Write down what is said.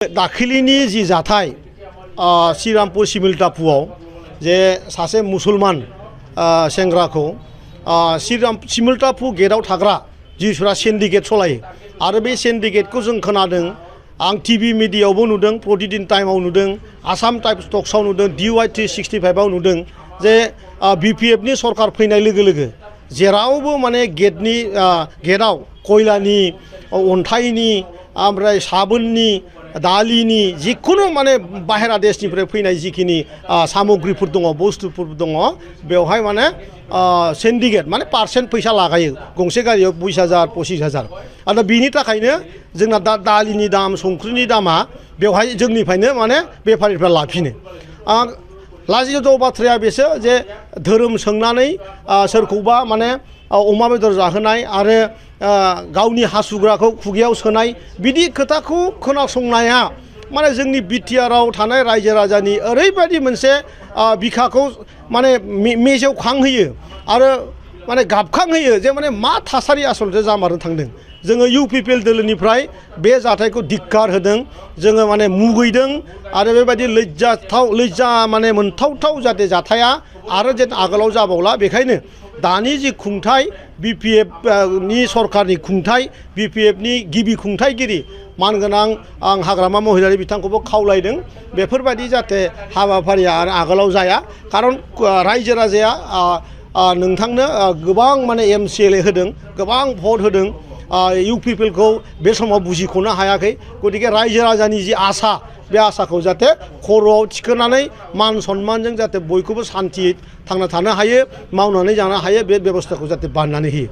दाखिलिनि जि जाथाय श्रीरामपुर सिमलटापुआव जे सासे मुसलमान सेंग्राखौ सिमलटापु गेटआव थाग्रा जिसुरा सिन्डिकेट सलायो आरो बे सिन्डिकेटखौ जों खोनादों। आं टिभि मिडियायावबो नुदों, प्रतिदिन टाइमाव नुदों, आसाम टाइम्स टक्सआव नुदों, DY 365आव नुदों जे BPFनि सरकार फैनाय लोगो लोगो जेरावबो माने गेटआव कयलानि अन्थाइनि ओमफ्राय साबोननि दालिनि जिखुनु माने बाहेरा देशनिफ्राय फैनाय जिखिनि सामग्रिफोर दङ, बुस्थुफोर दङ, बेवहाय माने सिन्डिकेट माने पार्सेन्ट फैसा लागायो गंसे गारियाव 20,000 25,000 आरो बिनि थाखायनो जोंना दा दालिनि दाम संख्रिनि दामा बेवहाय जोंनिफ्रायनो माने बेफारिफ्रा लाफिनो। लाजिथाव बाथ्राया बेसो जे धोरोम सोंनानै सोरखौबा माने अमा बेदर जाहोनाय आरो गावनि हासुग्राखौ खुगायाव सोनाय बिदि खोथाखौ खोनासंनाया माने जोंनि बिटिआरआव थानाय रायजो राजानि ओरैबायदि मोनसे बिखाखौ माने मेजेवखांहोयो आरो माने गाबखांहोयो जे माने मा थासारि आसलथे जामारनो थांदों। जोङो UPPL दोलोनिफ्राय बे जाथायखौ धिक्कार होदों, जोङो माने मुगैदों आरो बेबायदि लज्जा माने मोनथावथाव जाहाथे जाथाया आरो जेन आगोलाव जाबावला। बेखायनो दानि जि खुंथाय BPFनि सरकारनि खुंथाय, BPFनि गिबि खुंथायगिरि मानगोनां आं हाग्रामा महिलारि बिथांखौबो खावलायदों बेफोरबायदि जाहाथे हाबाफारिया आगोलाव जाया। खारन रायजो राजाया नोंथांनो गोबां माने MCLA होदों, गोबां भट होदों, UPPLखौ बे समाव बुजिख'नो हायाखै। गतिके रायजो राजानि जि आसा बे आसाखौ जाहाथे खर'आव थिखोनानै मान सन्मानजों जाहाथे बयखौबो सान्थियै थांना थानो हायो, मावनानै जानो हायो, बे बेबस्थाखौ जाहाथे बानायनानै होयो।